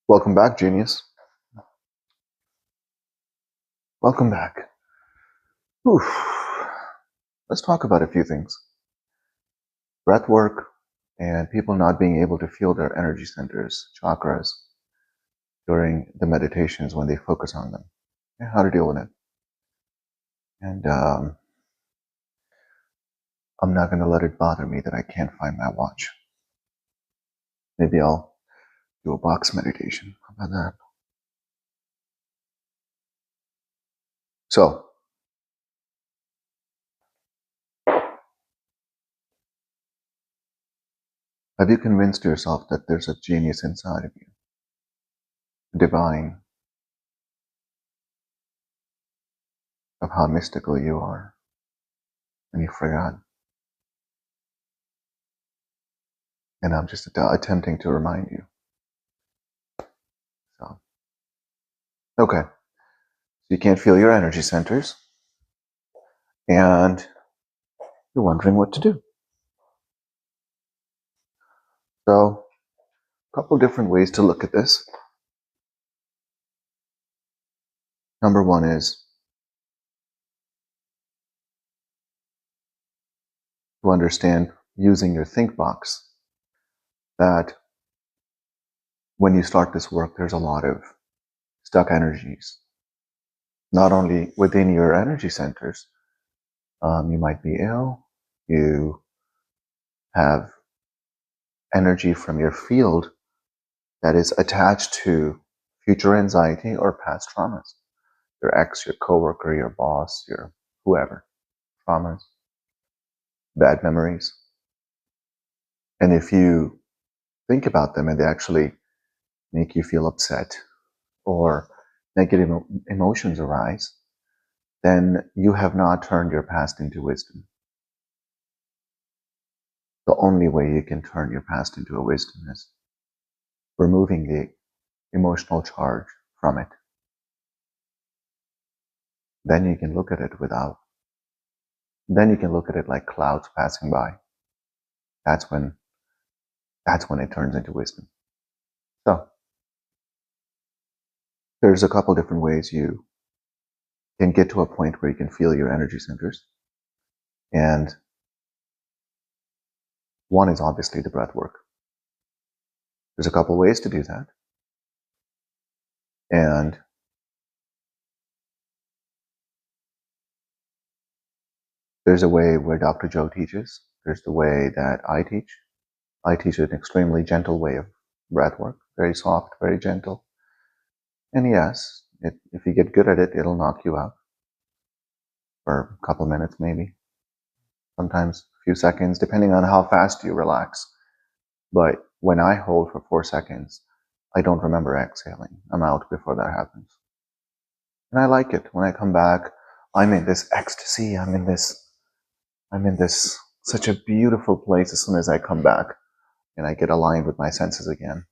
Welcome back, genius. Welcome back. Oof. Let's talk about a few things. Breath work and people not being able to feel their energy centers, chakras, during the meditations when they focus on them. And how to deal with it. And I'm not going to let it bother me that I can't find my watch. Maybe I'll do a box meditation. How about that? So, have you convinced yourself that there's a genius inside of you? Divine, of how mystical you are, and you forgot? And I'm just attempting to remind you. So, okay. So you can't feel your energy centers, and you're wondering what to do. So, a couple different ways to look at this. Number one is to understand, using your think box, that when you start this work, there's a lot of stuck energies. Not only within your energy centers, you might be ill, you have energy from your field that is attached to future anxiety or past traumas. Your ex, your coworker, your boss, your whoever, traumas, bad memories. And if you think about them and they actually make you feel upset or negative emotions arise, then you have not turned your past into wisdom. The only way you can turn your past into a wisdom is removing the emotional charge from it. Then you can look at it then you can look at it like clouds passing by. That's when it turns into wisdom. So, there's a couple different ways you can get to a point where you can feel your energy centers. And one is obviously the breath work. There's a couple ways to do that. And there's a way where Dr. Joe teaches. There's the way that I teach. I teach an extremely gentle way of breath work. Very soft, very gentle. And yes, if you get good at it, it'll knock you out for a couple minutes maybe. Sometimes a few seconds, depending on how fast you relax. But when I hold for 4 seconds, I don't remember exhaling. I'm out before that happens. And I like it. When I come back, I'm in this ecstasy. I'm in this such a beautiful place as soon as I come back. And I get aligned with my senses again.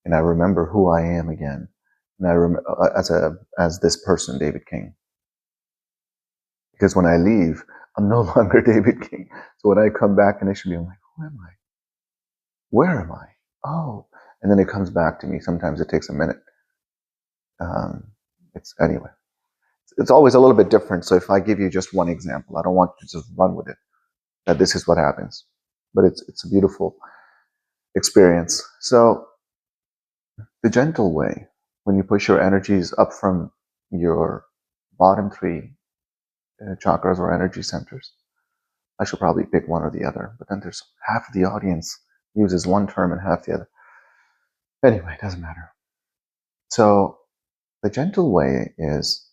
And I remember who I am again. And I remember as this person, David King. Because when I leave, I'm no longer David King. So when I come back initially, I'm like, who am I? Where am I? Oh. And then it comes back to me. Sometimes it takes a minute. Anyway. It's always a little bit different. So if I give you just one example, I don't want you to just run with it, that this is what happens. But it's a beautiful experience. So the gentle way, when you push your energies up from your bottom 3 chakras or energy centers, I should probably pick one or the other, but then there's half of the audience uses one term and half the other. Anyway, it doesn't matter. So the gentle way is,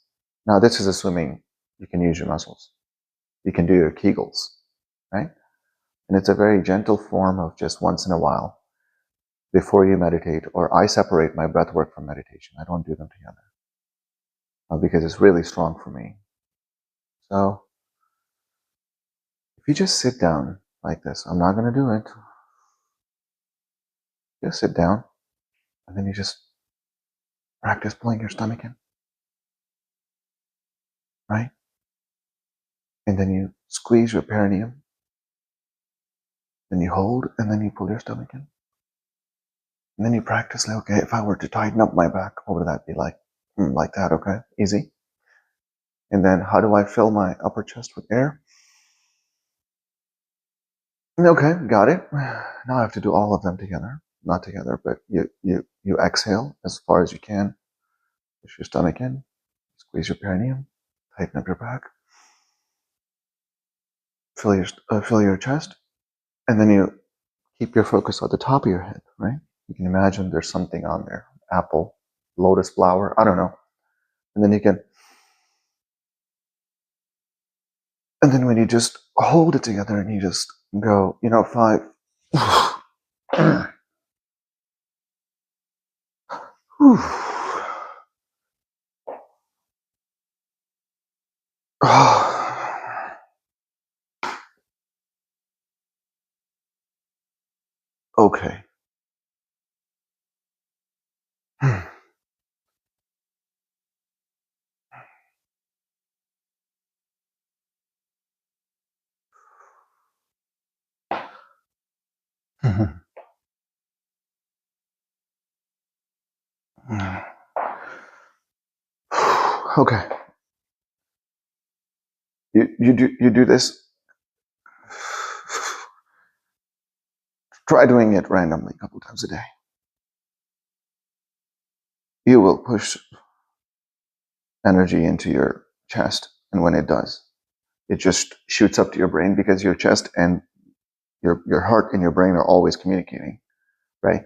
now this is assuming you can use your muscles. You can do your 𝐂𝐐𝐒s, right? And it's a very gentle form of just once in a while, before you meditate, or I separate my breath work from meditation. I don't do them together because it's really strong for me. So if you just sit down like this, I'm not going to do it. Just sit down, and then you just practice pulling your stomach in, right? And then you squeeze your perineum, then you hold, and then you pull your stomach in. And then you practice, like, okay, if I were to tighten up my back, what would that be like? Like that, okay, easy. And then how do I fill my upper chest with air? Okay, got it. Now I have to do all of them together. Not together, but you exhale as far as you can. Push your stomach in, squeeze your perineum, tighten up your back, fill your chest, and then you keep your focus at the top of your head, right? You can imagine there's something on there, apple, lotus flower, I don't know. And then when you just hold it together and you just go, 5. Okay. Okay. You do this. Try doing it randomly a couple times a day. You will push energy into your chest, and when it does, it just shoots up to your brain, because your chest and your heart and your brain are always communicating, right?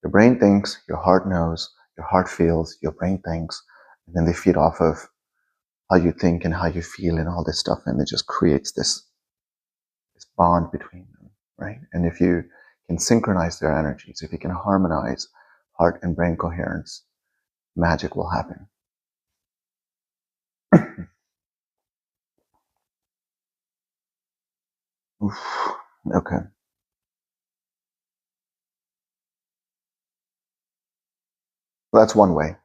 Your brain thinks, your heart knows, your heart feels, your brain thinks, and then they feed off of how you think and how you feel and all this stuff, and it just creates this bond between them, right? And if you can synchronize their energies, if you can harmonize heart and brain coherence, magic will happen. Okay. Well, that's one way.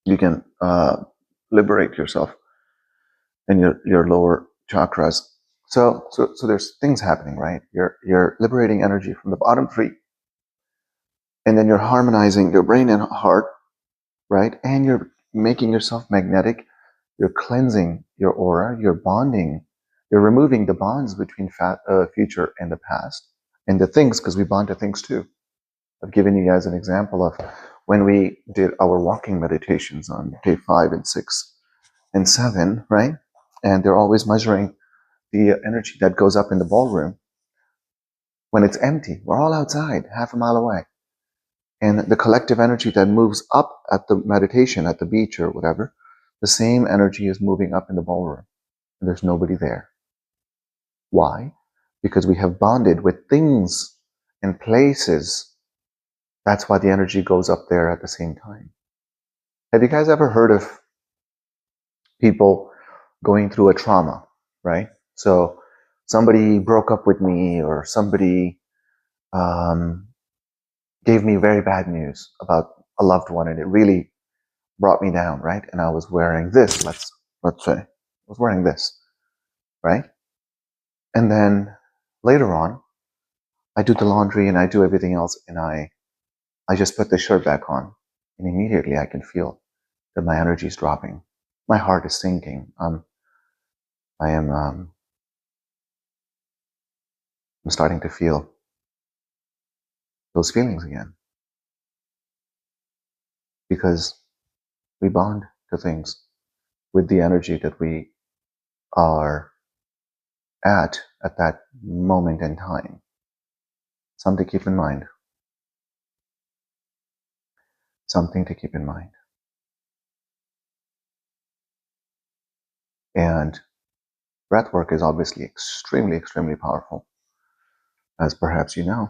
You can liberate yourself in your lower chakras. So there's things happening, right? You're liberating energy from the bottom 3, and then you're harmonizing your brain and heart, right? And you're making yourself magnetic. You're cleansing your aura. You're bonding. You're removing the bonds between future and the past and the things, because we bond to things too. I've given you guys an example of when we did our walking meditations on day 5 and 6 and 7, right? And they're always measuring the energy that goes up in the ballroom when it's empty. We're all outside, half a mile away. And the collective energy that moves up at the meditation, at the beach or whatever, the same energy is moving up in the ballroom. And there's nobody there. Why? Because we have bonded with things and places. That's why the energy goes up there at the same time. Have you guys ever heard of people going through a trauma, right? So somebody broke up with me, or somebody gave me very bad news about a loved one, and it really brought me down, right? And I was wearing this, let's say, I was wearing this, right? And then later on, I do the laundry and I do everything else, and I just put the shirt back on, and immediately I can feel that my energy is dropping. My heart is sinking. I'm starting to feel those feelings again, because we bond to things with the energy that we are at that moment in time. Something to keep in mind. Something to keep in mind. And breathwork is obviously extremely, extremely powerful, as perhaps you know.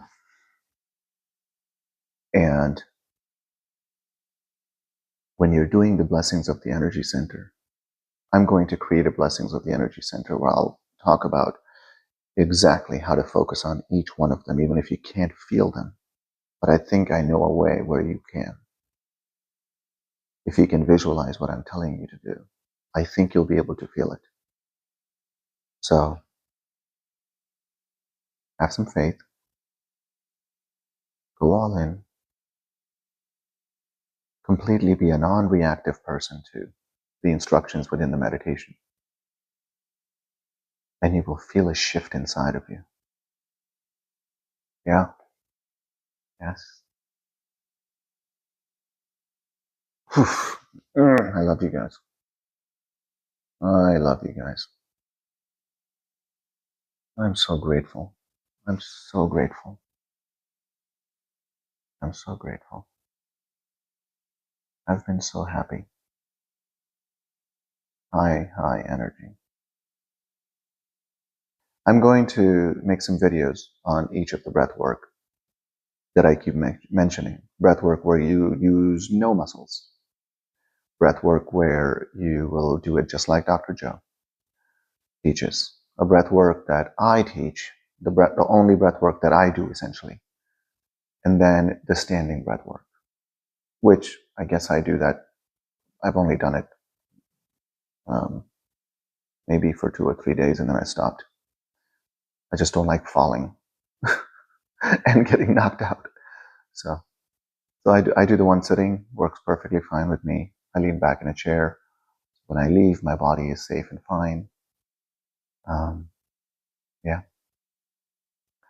And when you're doing the blessings of the energy center, I'm going to create a blessings of the energy center where I'll talk about exactly how to focus on each one of them, even if you can't feel them. But I think I know a way where you can. If you can visualize what I'm telling you to do, I think you'll be able to feel it. So have some faith. Go all in. Completely be a non-reactive person to the instructions within the meditation. And you will feel a shift inside of you. Yeah? Yes? I love you guys. I love you guys. I'm so grateful. I'm so grateful. I'm so grateful. I've been so happy. High energy. I'm going to make some videos on each of the breath work that I keep mentioning. Breath work where you use no muscles. Breath work where you will do it just like Dr. Joe teaches. A breath work that I teach, the only breath work that I do essentially. And then the standing breath work, which I guess I do that. I've only done it maybe for 2 or 3 days and then I stopped. I just don't like falling and getting knocked out. So I do the one sitting, works perfectly fine with me. I lean back in a chair. When I leave, my body is safe and fine. Yeah.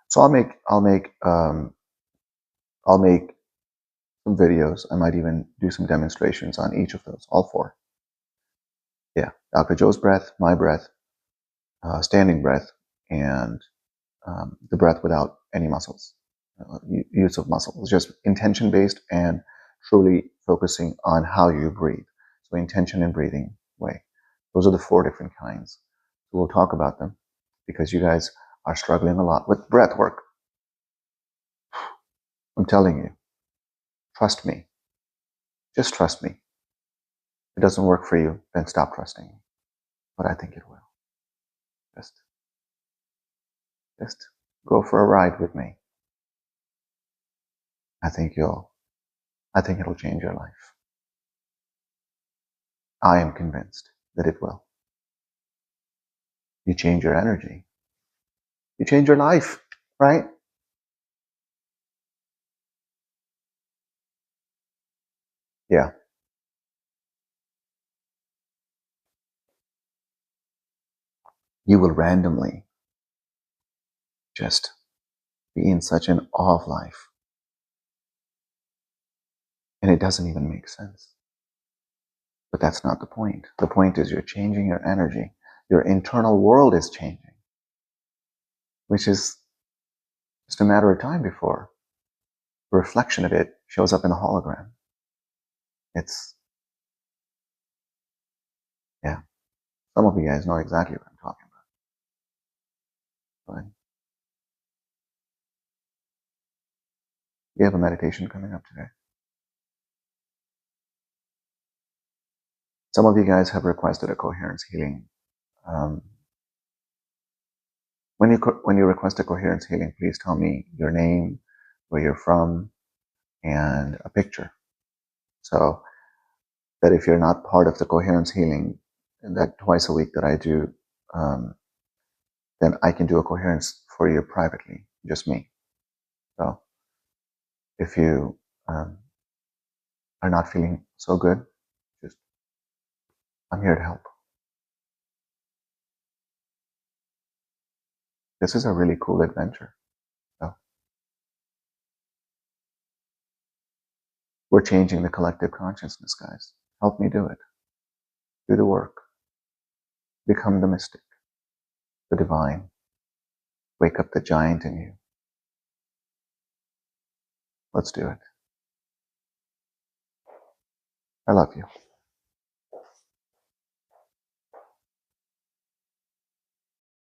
So I'll make some videos. I might even do some demonstrations on each of those, all 4. Yeah, Dr. Joe's breath, my breath, standing breath, and the breath without any muscles, use of muscles, just intention-based and truly focusing on how you breathe. So intention and breathing way. Those are the 4 different kinds. So we'll talk about them because you guys are struggling a lot with breath work. I'm telling you, trust me. Just trust me. If it doesn't work for you, then stop trusting me. But I think it will. Just go for a ride with me. I think it'll change your life. I am convinced that it will. You change your energy. You change your life, right? Yeah. You will randomly just be in such an awe of life. And it doesn't even make sense. But that's not the point. The point is you're changing your energy. Your internal world is changing, which is just a matter of time before a reflection of it shows up in a hologram. Yeah. Some of you guys know exactly what I'm talking about. But we have a meditation coming up today. Some of you guys have requested a coherence healing. When you request a coherence healing, please tell me your name, where you're from, and a picture. So that if you're not part of the coherence healing, that twice a week that I do, then I can do a coherence for you privately, just me. So if you are not feeling so good, I'm here to help. This is a really cool adventure. So we're changing the collective consciousness, guys. Help me do it. Do the work. Become the mystic, the divine. Wake up the giant in you. Let's do it. I love you.